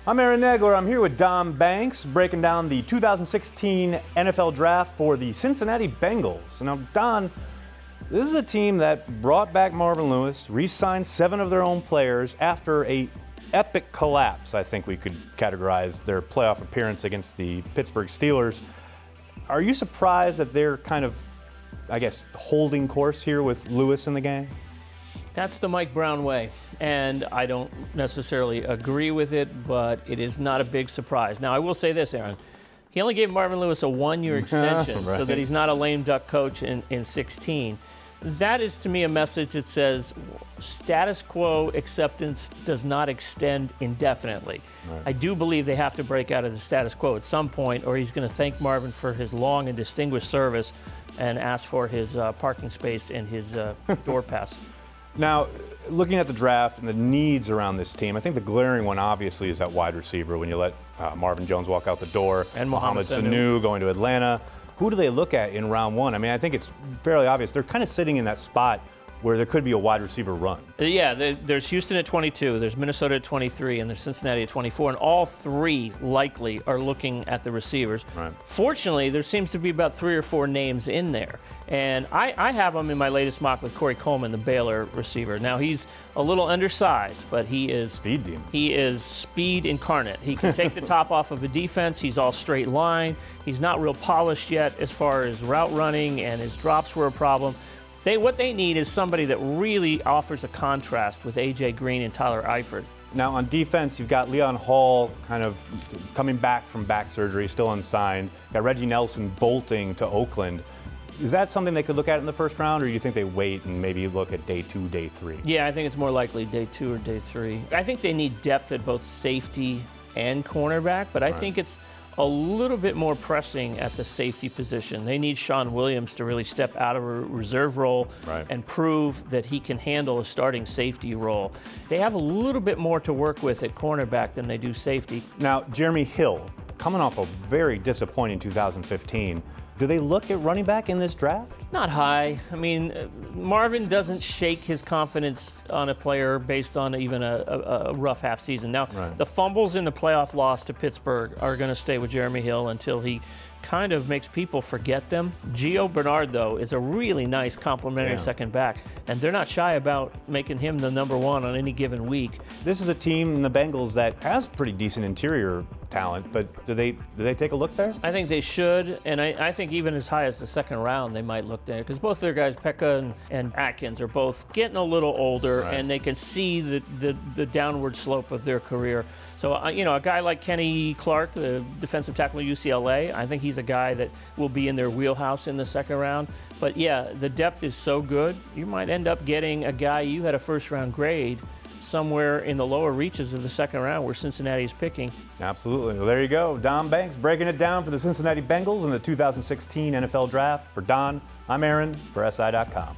I'm Aaron Nagler. I'm here with Don Banks, breaking down the 2016 NFL Draft for the Cincinnati Bengals. Now, Don, this is a team that brought back Marvin Lewis, re-signed 7 of their own players after a epic collapse, I think we could categorize their playoff appearance against the Pittsburgh Steelers. Are you surprised that they're kind of, I guess, holding course here with Lewis in the game? That's the Mike Brown way, and I don't necessarily agree with it, but it is not a big surprise. Now, I will say this, Aaron. He only gave Marvin Lewis a 1-year extension right. so that he's not a lame duck coach in 16. That is, to me, a message that says status quo acceptance does not extend indefinitely. Right. I do believe they have to break out of the status quo at some point, or he's going to thank Marvin for his long and distinguished service and ask for his parking space and his door pass. Now, looking at the draft and the needs around this team, I think the glaring one obviously is at wide receiver when you let Marvin Jones walk out the door. And Mohamed Sanu going to Atlanta. Who do they look at in round 1? I mean, I think it's fairly obvious. They're kind of sitting in that spot where there could be a wide receiver run. Yeah, there's Houston at 22, there's Minnesota at 23, and there's Cincinnati at 24, and all 3 likely are looking at the receivers. Right. Fortunately, there seems to be about 3 or 4 names in there, and I have him in my latest mock with Corey Coleman, the Baylor receiver. Now, he's a little undersized, but he is speed demon. He is speed incarnate. He can take the top off of a defense. He's all straight line. He's not real polished yet as far as route running, and his drops were a problem. What they need is somebody that really offers a contrast with A.J. Green and Tyler Eifert. Now, on defense, you've got Leon Hall kind of coming back from back surgery, still unsigned. Got Reggie Nelson bolting to Oakland. Is that something they could look at in the first round, or do you think they wait and maybe look at day 2, day 3? Yeah, I think it's more likely day 2 or day 3. I think they need depth at both safety and cornerback, but I think it's a little bit more pressing at the safety position. They need Sean Williams to really step out of a reserve role and prove that he can handle a starting safety role. They have a little bit more to work with at cornerback than they do safety. Now, Jeremy Hill, coming off a very disappointing 2015, do they look at running back in this draft? Not high. I mean, Marvin doesn't shake his confidence on a player based on even a rough half season. Now, the fumbles in the playoff loss to Pittsburgh are going to stay with Jeremy Hill until he kind of makes people forget them. Gio Bernard, though, is a really nice complementary second back, and they're not shy about making him the number 1 on any given week. This is a team in the Bengals that has pretty decent interior talent, but do they take a look there? I think they should, and I think even as high as the second round they might look there, because both their guys, Pekka and Atkins, are both getting a little older, and they can see the downward slope of their career. So, a guy like Kenny Clark, the defensive tackle at UCLA, I think he's a guy that will be in their wheelhouse in the second round. But yeah, the depth is so good, you might end up getting a guy you had a first-round grade somewhere in the lower reaches of the second round where Cincinnati is picking. Absolutely. Well, there you go. Don Banks breaking it down for the Cincinnati Bengals in the 2016 NFL Draft. For Don, I'm Aaron for SI.com.